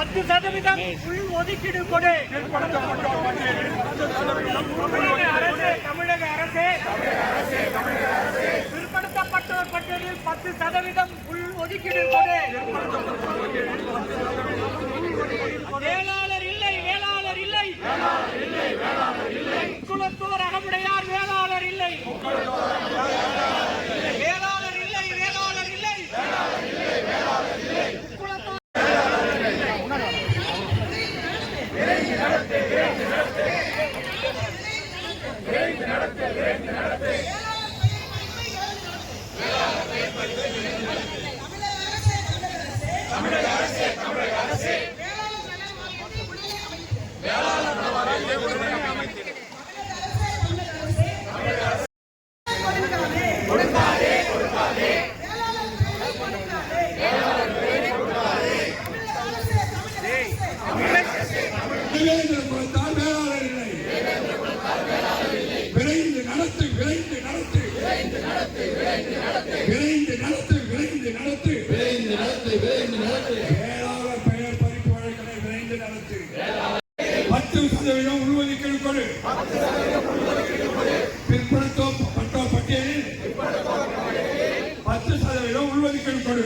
10% உள் ஒதுக்கீடு கொடு. தமிழக அரசே பிற்படுத்தப்பட்டோர் பட்டியலில் 10% உள் ஒதுக்கீடு கொடு. வேளாளர் இல்லை, வேளாளர் இல்லை, குளத்தூர் அகமுடையார் வேளாளர் இல்லை, வேளாளர் இல்லை, வேளாளர் இல்லை, குளத்தூர் உள்ஒதுக்கீடு கொடு. பிற்படுத்தப்பட்டோர் பட்டியலில் 10% உள்ஒதுக்கீடு கொடு.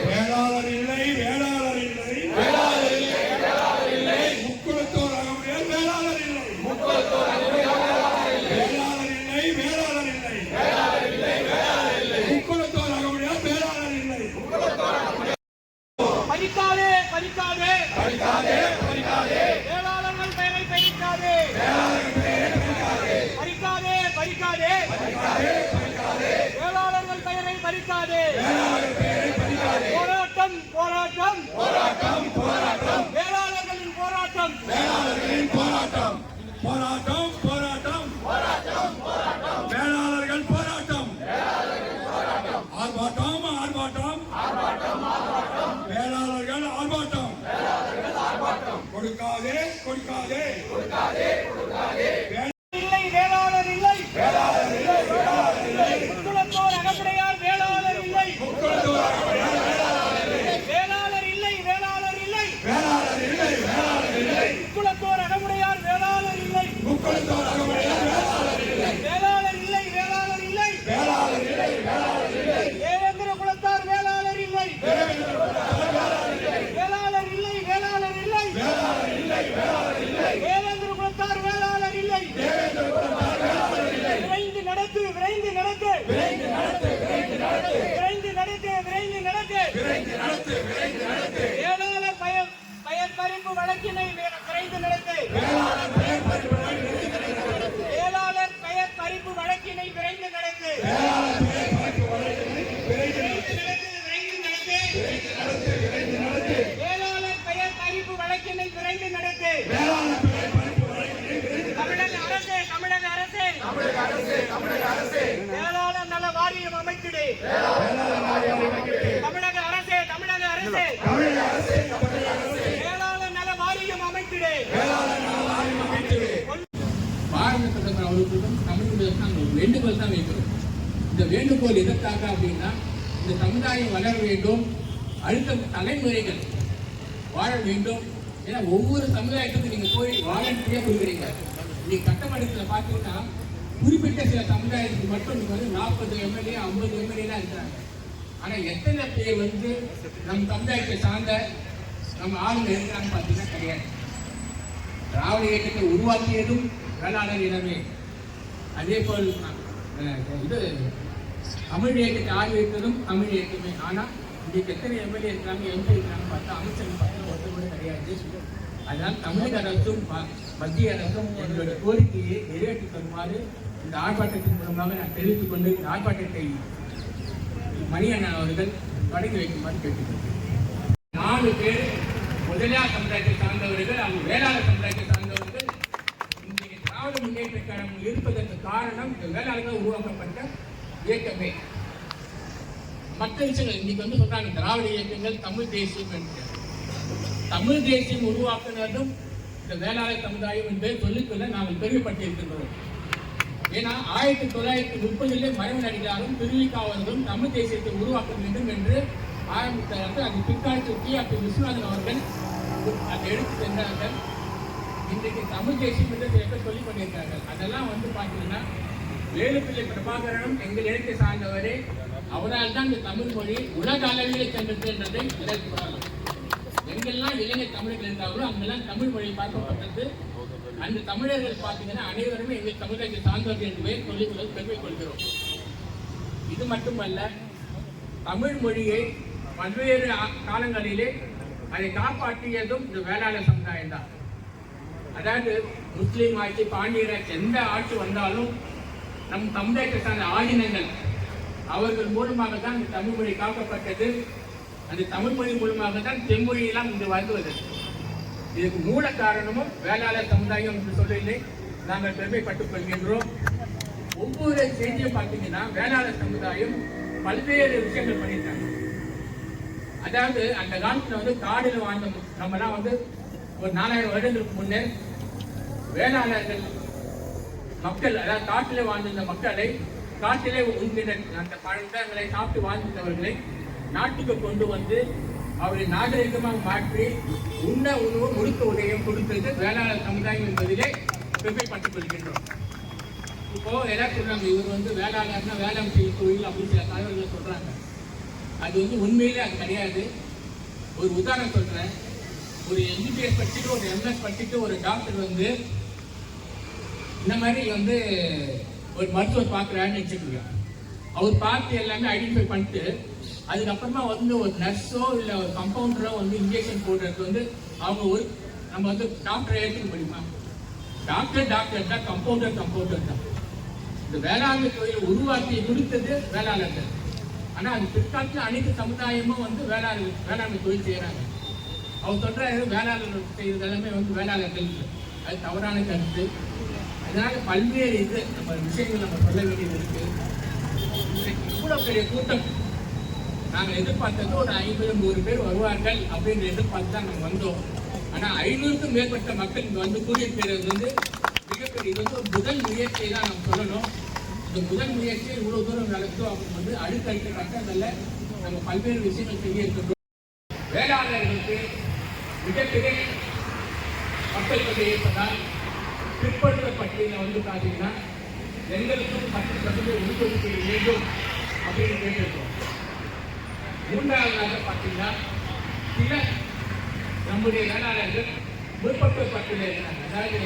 வேளாளர் இல்லை, வேளாளர் இல்லை, முக்குளத்தோர் அகமுடையார் வேளாளர் இல்லை, வேளாளர் இல்லை, வேளாளர் இல்லை, முக்குளத்தோர் அகமுடையார் வேளாளர் இல்லை. பறிக்காதே, பறிக்காதே, பறிக்காதே, பறிக்காதே, வேளாளர்கள் பெயரை பறிக்காதே, பறிக்காதே, பறிக்காதே, வேளாளர்கள் பெயரை பறிக்காதே. போராட்டம், போராட்டம், போராட்டம், போராட்டம், வேளாளர்களின் போராட்டம், வேளாளர்களின் போராட்டம், போராட்டம், போராட்டம், போராட்டம், போராட்டம், வேளாளர்கள் போராட்டம், ஆர்ப்பாட்டம், ஆர்ப்பாட்டம், ஆர்ப்பாட்டம், ஆர்ப்பாட்டம், வேளாளர்கள் ஆர்ப்பாட்டம், கொடுக்காதே, கொடுக்காதே, கொடுக்காதே, கொடுக்காதே, இல்லை, வேளாளர் இல்லை, வேளாளர் இல்லை, வேளாளர் இல்லை, முக்குளத்தோர் அகமுடையார் வேளாளர் இல்லை, முக்குளத்தோர் அகமுடையார் வேளாளர் இல்லை, வேளாளர் இல்லை, வேளாளர் இல்லை, வேளாளர் இல்லை, வேளாளர் இல்லை, முக்குளத்தோர் அகமுடையார் வேளாளர் இல்லை, முக்குளத்தோர் அகமுடையார் வேளாளர் இல்லை, வேளாளர் இல்லை, வேளாளர் இல்லை, வேளாளர் இல்லை, வேளாளர் இல்லை, தேவேந்திர குலத்தார் வேளாளர் இல்லை, தேவேந்திர குலத்தார் வேளாளர் இல்லை, வேளாளர் இல்லை, வேளாளர் இல்லை, வேளாளர் இல்லை, வேளாளர் இல்லை, தேவேந்திர குலத்தார் வேளாளர் இல்லை, தேவேந்திர குலத்தார் வேளாளர் இல்லை. விரைந்து நடத்து, விரைந்து நடத்து, விரைந்து நடத்து, விரைந்து நடத்து, விரைந்து நடத்து, விரைந்து நடத்து, விரைந்து நடத்து, விரைந்து நடத்து, வேளாளர் பெயர் பறிப்பு வழக்கினை விரைந்து நடத்து, வேளாளர் பெயர் பறிப்பு வழக்கினை, வேளாளர் பெயர் பறிப்பு வழக்கினை விரைந்து நடத்து, வேளாளர் பெயர் பறிப்பு வழக்கினை விரைந்து நடத்து, விரைந்து நடத்து, விரைந்து நடத்து, விரைந்து நடத்து, வேளாளர் பெயர் பறிப்பு வழக்கினை விரைந்து நடத்து, வேளாளர் பெயர் பறிப்பு வழக்கினை விரைந்து. தமிழக அரசே, தமிழக அரசே, தமிழக அரசே, தமிழக அரசே, வேளாளர் நல வாரியம் அமைத்திடு, வேளாளர் வாரியம் அமைத்திடு, தமிழக அரசே, தமிழக அரசே, தமிழக அரசே, தமிழக அரசே, வேளாளர் நல வாரியம் அமைத்திடு, வேளாளர் நல வாரியம் அமைத்திடு. பாரத பிரதமர் அவர்களுக்கும் தமிழ் நாங்கள் வேண்டுகோள் தான் வைக்கிறோம். இந்த வேண்டுகோள் எதற்காக அப்படின்னா, இந்த சமுதாயம் வளர வேண்டும், அடுத்த தலைமுறைகள் வாழ வேண்டும். ஏன்னா ஒவ்வொரு சமுதாயத்துக்கும் நீங்க போய் வாலண்டியா கொடுக்குறீங்க. நீங்க கட்டமடத்தில் பார்த்தீங்கன்னா குறிப்பிட்ட சில சமுதாயத்துக்கு மட்டும் நீங்க வந்து 40 எம்எல்ஏ 50 எம்எல்ஏலாம் இருக்கிறாங்க. ஆனா எத்தனை பேர் வந்து நம் சமுதாயத்தை சார்ந்த நம்ம ஆளுங்க இருக்கிறான்னு பார்த்தீங்கன்னா கிடையாது. திராவிட இயக்கத்தை உருவாக்கியதும் வேளாளர் இனமே. அதே போல் இது தமிழ் இயக்கத்தை ஆதரித்ததும் தமிழ் இயக்கமே. ஆனால் இன்றைக்கு எத்தனை எம்எல்ஏ இருக்கிறாங்க, எம்பி இருக்கிறாங்க பார்த்தா அமைச்சர்கள் பார்த்தா ஒருத்தர் கூட கிடையாது. அதனால் தமிழக அரசும் மத்திய அரசும் எங்களுடைய கோரிக்கையை நிறைவேற்றி தருமாறு இந்த ஆர்ப்பாட்டத்தின் மூலமாக நான் தெரிவித்துக் கொண்டு இந்த ஆர்ப்பாட்டத்தை மணியண்ணன் அவர்கள் தொடங்கி வைக்குமாறு கேட்டுக்கொள்கிறேன். 4 பேர் முதலியார் சமுதாயத்தை சார்ந்தவர்கள், அவங்க வேளாளர் சமுதாயத்தை சார்ந்தவர்கள். இன்றைக்கு திராவிட முன்னேற்ற கழகம் இருப்பதற்கு காரணம் இந்த வேளாளர்கள் உருவாக்கப்பட்ட இயக்கமே. மற்ற விஷயங்கள் இன்னைக்கு வந்து சொல்றாங்க திராவிட இயக்கங்கள் தமிழ் தேசியம் என்று. தமிழ் தேசியம் உருவாக்குனதும் இந்த வேளாளர் சமுதாயம் என்பதை சொல்லிக்கொள்ள நாங்கள் பெருமைப்பட்டிருக்கின்றோம். ஏன்னா 1930 மறைவு நடிகாரும் திருவிக்காவர்களும் தமிழ் தேசியத்தை உருவாக்க வேண்டும் என்று ஆரம்பித்தார்கள். அது பிற்காலத்தில் டி.ஆர்.பி. விஸ்வநாதன் அவர்கள் அதை எடுத்து சென்றார்கள். இன்றைக்கு தமிழ் தேசியம் என்று சில சொல்லி பண்ணியிருக்கார்கள். அதெல்லாம் பார்த்தீங்கன்னா வேலுப்பிள்ளை பிரபாகரனும் எங்கள் இனத்தை சார்ந்தவரே. அவரால் தான் இந்த தமிழ் மொழி உலக அளவிலே சென்றது என்றதை இதற்கு சொல்லலாம். எங்கெல்லாம் இளைஞர் தமிழர்கள் இருந்தார்களோ அங்கெல்லாம் தமிழ் மொழி பார்க்கப்பட்டது. அந்த தமிழர்கள் பார்த்தீங்கன்னா அனைவருமே எங்கள் தமிழகத்தை சார்ந்தவர்கள் என்று சொல்லிக் பெருமை கொள்கிறோம். இது மட்டுமல்ல, தமிழ் மொழியை பல்வேறு காலங்களிலே அதை காப்பாற்றியதும் இந்த வேளாளர் சமுதாயம் தான். அதாவது முஸ்லீம் ஆட்சி, பாண்டியராட்சி, எந்த ஆட்சி வந்தாலும் நம் தமிழகத்தை சார்ந்த ஆதினங்கள் அவர்கள் மூலமாக தான் இந்த தமிழ் மொழி காக்கப்பட்டது. அந்த தமிழ் மொழி மூலமாக தான் தென்மொழியெல்லாம் இங்கு வாழ்ந்துவது. இதுக்கு மூல காரணமும் வேளாளர் சமுதாயம் என்று சொல்லலை நாங்கள் பெருமைப்பட்டுக் கொள்கின்றோம். ஒவ்வொரு செய்தியும் பார்த்தீங்கன்னா வேளாளர் சமுதாயம் பல்வேறு விஷயங்கள் பண்ணியிருக்காங்க. அதாவது அந்த காலத்துல காடுல வாழ்ந்த நம்மலாம் ஒரு 4000 வருடங்களுக்கு முன்னர் வேளாளர்கள் மக்கள், அதாவது காட்டிலே வாழ்ந்திருந்த மக்களை, காட்டிலே உண்கின்ற அந்த பழங்களை சாப்பிட்டு வாழ்ந்தவர்களை நாட்டுக்கு கொண்டு வந்து அவரை நாகரிகமாக மாற்றி உண்ண உணவு முழுக்க உதயம் கொடுத்தது வேளாளர் சமுதாயம் என்பதிலே பெருமைப்பட்டுக் கொள்கின்றோம். இப்போ எல்லாம் சொல்றாங்க, இவர் வேளாளர்னா வேளாண் செய்யும் தொழில் அப்படின்னு சில தலைவர்கள் சொல்றாங்க. அது உண்மையிலே அது கிடையாது. ஒரு உதாரணம் சொல்றேன். ஒரு எம்பிபிஎஸ் படிச்சுட்டு ஒரு எம்எஸ் படிச்சுட்டு ஒரு டாக்டர் இந்த மாதிரி ஒரு மருத்துவர் பார்க்குறாருன்னு வச்சுக்கோங்க. அவர் பார்த்து எல்லாமே ஐடென்டிஃபை பண்ணிட்டு அதுக்கப்புறமா ஒரு நர்ஸோ இல்லை ஒரு கம்பவுண்டரோ இன்ஜெக்ஷன் போடுறதுக்கு அவங்க நம்ம டாக்டரை ஏற்றுக்க முடியுமா? டாக்டர் தான், கம்பவுண்டர் தான். இந்த வேளாண்மை தொழிலை உருவாக்கி கொடுத்தது வேளாளர்கள். ஆனால் அது பிற்காலத்தில் அனைத்து சமுதாயமும் வேளாண்மை தொழில் செய்கிறாங்க. அவர் சொல்றாரு வேளாளர்கள் செய்யறது எல்லாமே வேளாளர்கள். அது தவறான கருத்து. அதனால பல்வேறு நம்ம விஷயங்கள் நம்ம சொல்ல வேண்டியது இருக்கு. இன்றைக்கு இவ்வளவு பெரிய கூட்டம் நாங்கள் எதிர்பார்த்தது ஒரு 50-100 பேர் வருவார்கள் அப்படின்னு எதிர்பார்த்து தான் நம்ம வந்தோம். ஆனால் 500க்கும் மேற்பட்ட மக்கள் இங்கே கூடியிருக்கிறது மிகப்பெரிய ஒரு முதல் முயற்சியை தான் நம்ம சொல்லணும். இந்த முதல் முயற்சியை இவ்வளவு தூரம் நடத்தும் அவங்க அடுத்தடுத்த கட்டங்களில் நம்ம பல்வேறு விஷயங்கள் செய்ய இருக்கின்றோம். வேளாளர்களுக்கு மிகப்பெரிய மக்கள் தொகை இருப்பதால் பிற்படுத்த பட்டியலில் பார்த்தீங்கன்னா எங்களுக்கும் 10% ஒதுக்கீடு வேண்டும் அப்படின்னு கேட்டிருக்கோம். மூன்றாவதாக பார்த்தீங்கன்னா சில நம்முடைய வேளாளர்கள் முற்பட்ட பட்டியலில் இருக்கிறாங்க. அதாவது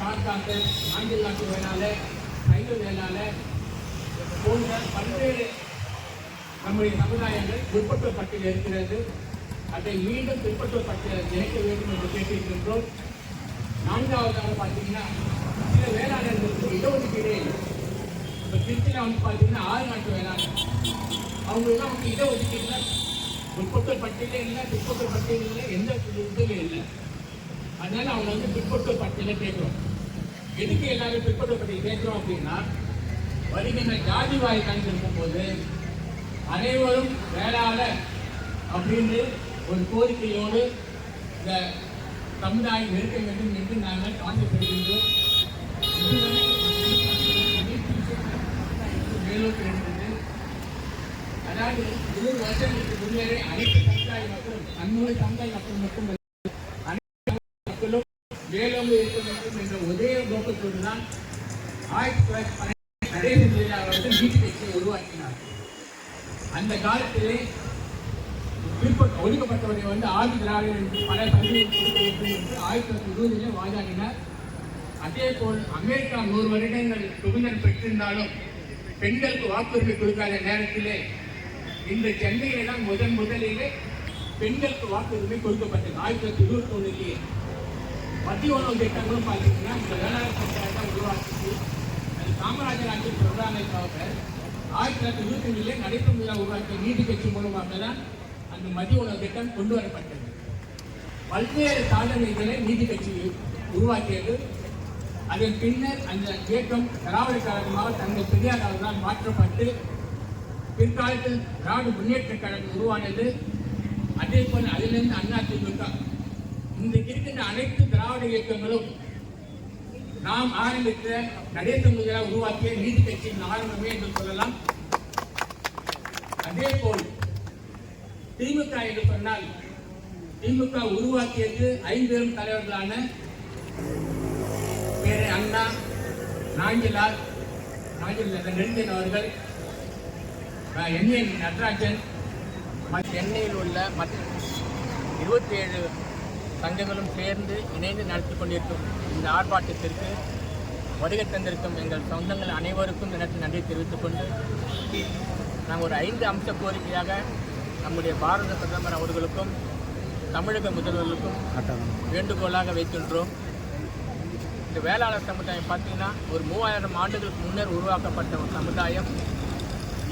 காக்காக்கள், ஆங்கில நாட்டு வேளாளர், சைவ வேளாளர் போன்ற பல்வேறு நம்முடைய சமுதாயங்கள் முற்பட்ட பட்டியலில் இருக்கிறது. அதை மீண்டும் பிற்பட்டோர் பட்டியலில் இணைக்க வேண்டும் என்று கேட்டிருக்கின்றோம். நான்காவதாக பார்த்தீங்கன்னா சில வேளாளர்களுக்கு இடஒதுக்கீடே இல்லை. இப்போ திருச்சியில் பார்த்தீங்கன்னா 6 நாட்டு வேளாளர் அவங்களுக்குலாம் இடஒதுக்கீடுல முற்பட்டோர் பட்டியலே இல்லை, பிற்பட்டோர் பட்டியலில் எந்த இதுலையும் இல்லை. அதனால அவங்க பிற்பட்டோர் பட்டியலை கேட்குறோம். எதுக்கு எல்லாரும் பிற்பட்டோர் பட்டியல் கேட்குறோம் அப்படின்னா, வருகின்ற ஜாதி வாரி கணக்கு இருக்கும்போது அனைவரும் வேளாளர் அப்படின்னு ஒரு கோரிக்கையோடு இந்த சமுதாயம் இருக்க வேண்டும் என்று நாங்கள் ஆசைப்படுகின்றோம். மேலோக்கு இருந்தது. அதாவது 100 வருஷங்களுக்கு முன்னரே அனைத்து சமுதாய மக்களும், அந்நூறு சமுதாய மக்கள் மட்டும் அனைத்து மக்களும் மேலோங்க இருக்க வேண்டும் என்ற ஒரே நோக்கத்தோடு தான் 1912 அவர்கள் நீதி கட்சியை உருவாக்கினார். அந்த காலத்திலே ஒதுக்கப்பட்டவரை ஆதி திராவிடர் என்று பல சலுகைகள் கொடுக்க வேண்டும் என்று 1920 வாதாடினார். அதே போல் அமெரிக்கா 100 வருடங்கள் சுதந்திரம் பெற்றிருந்தாலும் பெண்களுக்கு வாக்குரிமை கொடுக்காத நேரத்திலே இந்த சென்னையிலே தான் முதலிலே பெண்களுக்கு வாக்குரிமை கொடுக்கப்பட்டது. 1921 மத்திய உணவு திட்டங்களும் பார்த்தீங்கன்னா இந்த வேளாண் சமுதாயத்தை உருவாக்கிச்சு. அது காமராஜர் ஆட்சி பிரதானமாக 1925 நடைபெறும் விழா உருவாக்கிய நீதி கட்சி மூலமாக தான் அந்த மதிய உணவு திட்டம் கொண்டு வரப்பட்டது. பல்வேறு சாதனைகளை நீதி கட்சி உருவாக்கியது. அதன் பின்னர் அந்த இயக்கம் திராவிட கழகமாக தங்கள் பெரியார் அவர்களால் மாற்றப்பட்டு பிற்காலத்தில் திராவிட முன்னேற்ற கழகம் உருவானது. அதே போல் அதிலிருந்து அதிமுக, இன்றைக்கு இருக்கின்ற அனைத்து திராவிட இயக்கங்களும் நாம் ஆரம்பித்த நடேசன் முதலாக உருவாக்கிய நீதி கட்சியின் ஆரம்பமே என்று சொல்லலாம். அதே போல் திமுக என்று சொன்னால் திமுக உருவாக்கியது 5 பெரும் தலைவர்களான பேரை அண்ணா, நாஞ்சிலார் நெடுஞ்சன் அவர்கள், என் நடராஜன், சென்னையில் உள்ள மற்ற 27 சங்கங்களும் சேர்ந்து இணைந்து நடத்தி கொண்டிருக்கும் இந்த ஆர்ப்பாட்டத்திற்கு வருகை தந்திருக்கும் எங்கள் சொந்தங்கள் அனைவருக்கும் எனக்கு நன்றி தெரிவித்துக் கொண்டு நாங்கள் ஒரு 5 அம்ச கோரிக்கையாக நம்முடைய பாரத பிரதமர் அவர்களுக்கும் தமிழக முதல்வர்களுக்கும் வேண்டுகோளாக வைக்கின்றோம். இந்த வேளாளர் சமுதாயம் பார்த்தீங்கன்னா ஒரு 3000 ஆண்டுகளுக்கு முன்னர் உருவாக்கப்பட்ட ஒரு சமுதாயம்,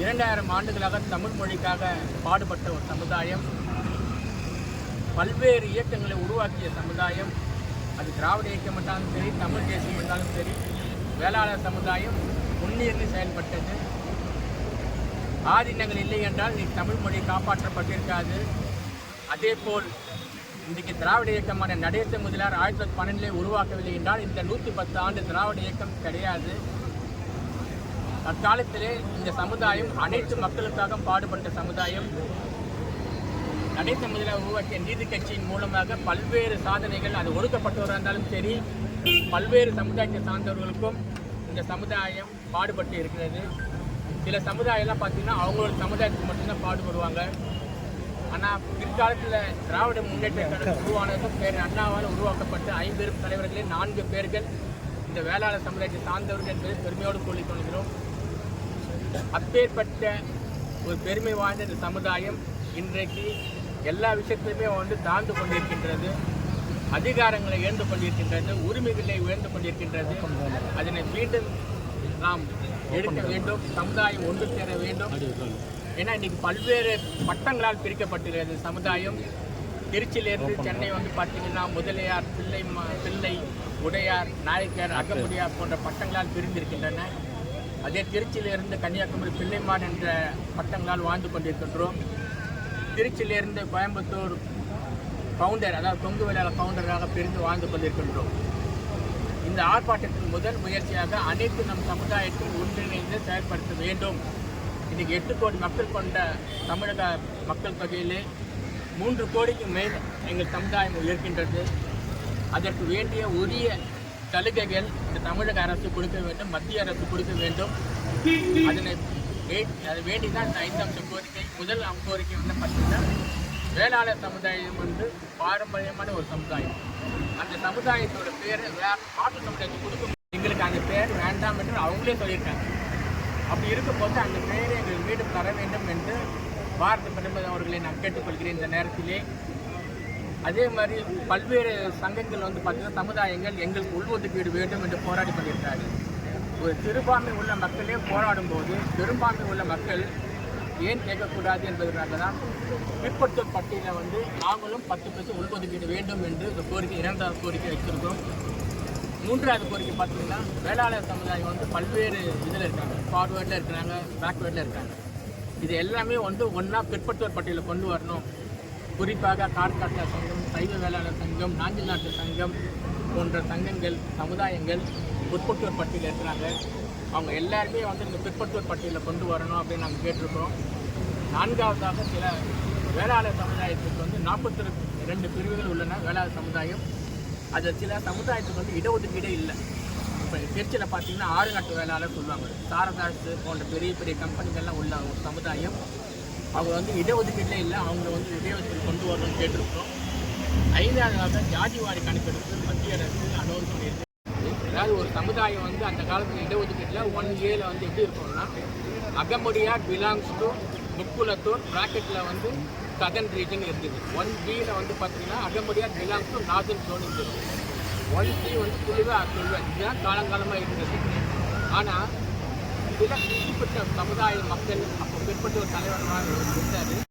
2000 ஆண்டுகளாக தமிழ் மொழிக்காக பாடுபட்ட ஒரு சமுதாயம், பல்வேறு இயக்கங்களை உருவாக்கிய சமுதாயம். அது திராவிட இயக்கம் என்றாலும் சரி, தமிழ் தேசியம் என்றாலும் சரி, வேளாளர் சமுதாயம் முன்னேறி செயல்பட்டது. ஆதீனங்கள் இல்லை என்றால் நீ தமிழ் மொழி காப்பாற்றப்பட்டிருக்காது. அதேபோல் இன்றைக்கு திராவிட இயக்கமான நடேச முதலியார் 1912 உருவாக்கவில்லை என்றால் இந்த 110 ஆண்டு திராவிட இயக்கம் கிடையாது. அக்காலத்திலே இந்த சமுதாயம் அனைத்து மக்களுக்காக பாடுபட்ட சமுதாயம். நடேச முதலியார் உருவாக்கிய நீதி கட்சியின் மூலமாக பல்வேறு சாதனைகள், அது ஒடுக்கப்பட்டவராக இருந்தாலும் சரி, பல்வேறு சமுதாயத்தை சார்ந்தவர்களுக்கும் இந்த சமுதாயம் பாடுபட்டு இருக்கிறது. சில சமுதாயம்லாம் பார்த்தீங்கன்னா அவங்களோட சமுதாயத்துக்கு மட்டும்தான் பாடுபடுவாங்க. ஆனால் பிற்காலத்தில் திராவிட முன்னேற்ற கழகம் உருவானதும் பேர் அண்ணாவால் உருவாக்கப்பட்ட 5 பெரும் தலைவர்களே 4 பேர்கள் இந்த வேளாளர் சமுதாயத்தை சார்ந்தவர்கள் என்பதை பெருமையோடு சொல்லிக் கொள்கிறோம். அப்பேற்பட்ட ஒரு பெருமை வாய்ந்த இந்த சமுதாயம் இன்றைக்கு எல்லா விஷயத்திலுமே தாழ்ந்து கொண்டிருக்கின்றது, அதிகாரங்களை இழந்து கொண்டிருக்கின்றது, உரிமைகளை இழந்து கொண்டிருக்கின்றது. அதனை மீண்டும் நாம் எடுக்க வேண்டும், சமுதாயம் ஒன்று சேர வேண்டும். ஏன்னா இன்னைக்கு பல்வேறு பட்டங்களால் பிரிக்கப்பட்டுள்ளது சமுதாயம். திருச்சியிலிருந்து சென்னை பார்த்தீங்கன்னா முதலியார், பிள்ளை, உடையார், நாயக்கர், அகமுடியார் போன்ற பட்டங்களால் பிரிந்திருக்கின்றன. அதே திருச்சியிலிருந்து கன்னியாகுமரி பிள்ளைமான் என்ற பட்டங்களால் வாழ்ந்து கொண்டிருக்கின்றோம். திருச்சியிலிருந்து கோயம்புத்தூர் கவுண்டர், அதாவது கொங்கு வேளாளர் கவுண்டராக பிரிந்து வாழ்ந்து கொண்டிருக்கின்றோம். இந்த ஆர்ப்பாட்டத்தின் முதல் முயற்சியாக அனைத்து நம் சமுதாயத்தில் ஒன்றிணைந்து செயல்படுத்த வேண்டும். இன்றைக்கி 8 கோடி மக்கள் கொண்ட தமிழக மக்கள் தொகையிலே 3 கோடிக்கு மேல் எங்கள் சமுதாயம் இருக்கின்றது. அதற்கு வேண்டிய உரிய சலுகைகள் இந்த தமிழக அரசு கொடுக்க வேண்டும், மத்திய அரசு கொடுக்க வேண்டும். அதை வேண்டி தான் இந்த 5 அம்ச கோரிக்கை. முதல் கோரிக்கை பார்த்தீங்கன்னா வேளாளர் சமுதாயம் பாரம்பரியமான ஒரு சமுதாயம். அந்த சமுதாயத்தோட பேரை மாற்று சமுதாயத்துக்கு கொடுக்க எங்களுக்கு அந்த பேர் வேண்டாம் என்று அவங்களே சொல்லியிருக்காங்க. அப்படி இருக்கும்போது அந்த பெயரை எங்கள் மீண்டும் தர வேண்டும் என்று பாரத பிரதமர் அவர்களை நான் கேட்டுக்கொள்கிறேன் இந்த நேரத்திலே. அதே மாதிரி பல்வேறு சங்கங்கள் பார்த்தீங்கன்னா சமுதாயங்கள் எங்களுக்கு உள்ஒதுக்கீடு வேண்டும் என்று போராடி கொண்டிருக்கிறார்கள். ஒரு சிறுபான்மை உள்ள மக்களே போராடும் போது பெரும்பான்மை உள்ள மக்கள் ஏன் கேட்கக்கூடாது என்பதற்காக தான் பிற்படுத்தல் பட்டியலில் நாங்களும் 10% உள்ஒதுக்கீடு வேண்டும் என்று இந்த கோரிக்கை 2வது கோரிக்கை வைத்திருக்கோம். 3வது கோரிக்கை பார்த்தீங்கன்னா வேளாளர் சமுதாயம் பல்வேறு இதில் இருக்காங்க, ஃபார்வேர்டில் இருக்கிறாங்க, பேக்வேர்டில் இருக்காங்க. இது எல்லாமே ஒன்றா பிற்படுத்தல் பட்டியலில் கொண்டு வரணும். குறிப்பாக கார்காட்டர் சங்கம், சைவ வேளாளர் சங்கம், நாஞ்சில் நாட்டு சங்கம் போன்ற சங்கங்கள், சமுதாயங்கள் பிற்படுத்தோர் பட்டியலில் இருக்கிறாங்க. அவங்க எல்லாருமே இந்த பிற்படுத்தோர் பட்டியலில் கொண்டு வரணும் அப்படின்னு நாங்கள் கேட்டிருக்கிறோம். 4வதாக சில வேளாளர் சமுதாயத்துக்கு 42 பிரிவுகள் உள்ளன. வேளாளர் சமுதாயம் அதில் சில சமுதாயத்துக்கு இடஒதுக்கீடே இல்லை. இப்போ திருச்சியில் பார்த்தீங்கன்னா 6 நாட்டு வேளாளர் சொல்லுவாங்க. சாரதாஸ் போன்ற பெரிய பெரிய கம்பெனிகள்லாம் உள்ள ஒரு சமுதாயம். அவங்க இடஒதுக்கீட்டிலே இல்லை. அவங்க இடஒதுக்கீடு கொண்டு வரணும்னு கேட்டிருக்கிறோம். 5வதாக ஜாதிவாரி கணக்கெடுப்பு மத்திய அரசு அனௌன்ஸ் பண்ணியிருக்கு. அதாவது ஒரு சமுதாயம் அந்த காலத்தில் இடஒதுக்கீட்டில் 1Aல எப்படி இருக்கும்னா அகமுடியார் பிலாங்ஸ் டு முக்குலத்தூர் ப்ராக்கெட்டில் சதர்ன் ரீஜன் இருந்தது. 1Bயில் பார்த்தீங்கன்னா Agamudayar belongs to northern zone இருந்தது. 1C துளிவா சொல்வேன், இதுதான் காலங்காலமாக இருந்தது. ஆனால் சில குறிப்பிட்ட சமுதாய மக்கள் அப்போ பிற்பட்ட ஒரு தலைவராக இருந்தார்.